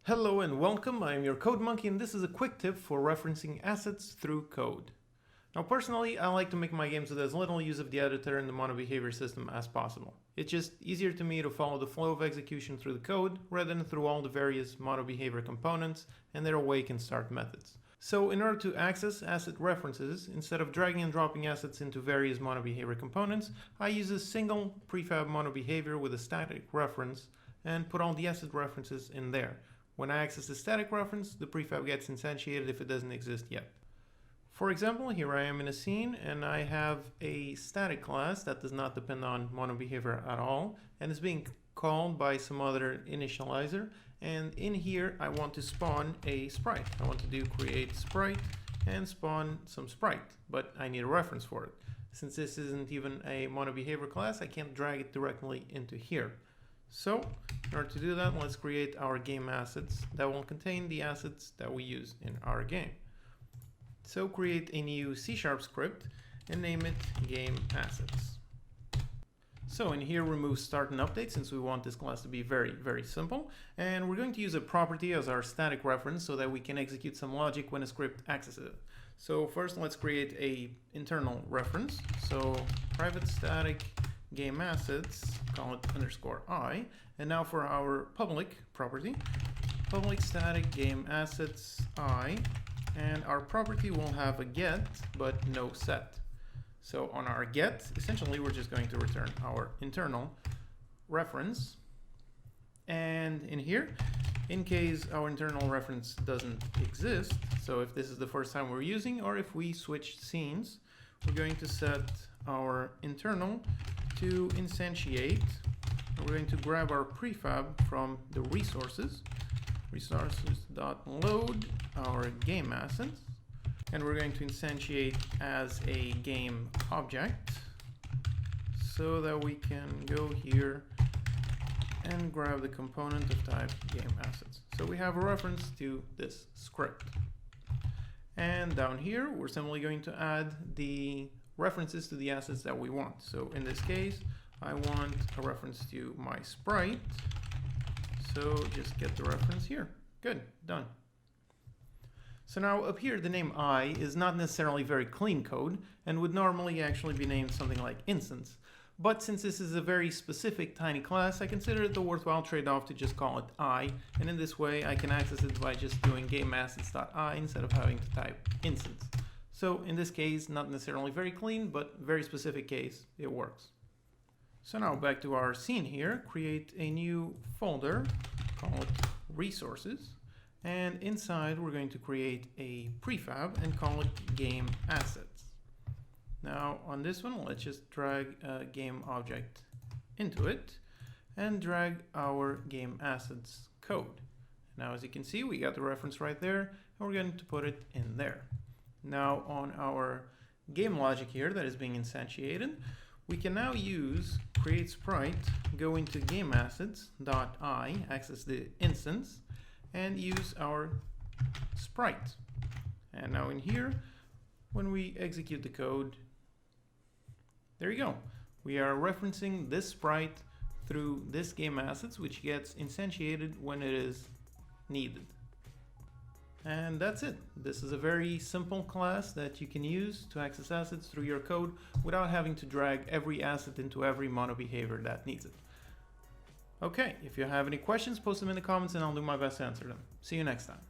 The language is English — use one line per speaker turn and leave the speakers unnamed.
Hello and welcome, I am your Code Monkey and this is a quick tip for referencing assets through code. Now personally, I like to make my games with as little use of the editor and the MonoBehaviour system as possible. It's just easier to me to follow the flow of execution through the code rather than through all the various MonoBehaviour components and their awake and start methods. So in order to access asset references, instead of dragging and dropping assets into various MonoBehaviour components, I use a single prefab MonoBehaviour with a static reference and put all the asset references in there. When I access the static reference, the prefab gets instantiated if it doesn't exist yet. For example, here I am in a scene and I have a static class that does not depend on MonoBehaviour at all and is being called by some other initializer. And in here, I want to spawn a sprite. I want to do create sprite and spawn some sprite, but I need a reference for it. Since this isn't even a MonoBehaviour class, I can't drag it directly into here. So in order to do that, let's create our game assets that will contain the assets that we use in our game. So create a new C# script and name it game assets. So in here, remove start and update since we want this class to be very simple. And we're going to use a property as our static reference so that we can execute some logic when a script accesses it. So first let's create a internal reference. So private static game assets, call it _i, and now for our public property, public static game assets I, and our property will have a get but no set. So on our get, essentially we're just going to return our internal reference, and in here, in case our internal reference doesn't exist, so if this is the first time we're using or if we switch scenes, we're going to set our internal to instantiate. We're going to grab our prefab from the resources.load our game assets, and we're going to instantiate as a game object so that we can go here and grab the component of type game assets. So we have a reference to this script. And down here, we're simply going to add the references to the assets that we want. So in this case, I want a reference to my sprite. So just get the reference here. Good, done. So now up here, the name I is not necessarily very clean code and would normally actually be named something like instance. But since this is a very specific tiny class, I consider it the worthwhile trade-off to just call it I. And in this way, I can access it by just doing gameassets.i instead of having to type instance. So in this case, not necessarily very clean, but very specific case, it works. So now back to our scene here, create a new folder, call it resources. And inside we're going to create a prefab and call it game assets. Now on this one, let's just drag a game object into it and drag our game assets code. Now as you can see, we got the reference right there and we're going to put it in there. Now on our game logic here that is being instantiated, we can now use create sprite, go into game assets.i, access the instance, and use our sprite. And now in here, when we execute the code, there you go. We are referencing this sprite through this game assets, which gets instantiated when it is needed. And that's it. This is a very simple class that you can use to access assets through your code without having to drag every asset into every MonoBehaviour that needs it. Okay, if you have any questions, post them in the comments and I'll do my best to answer them. See you next time.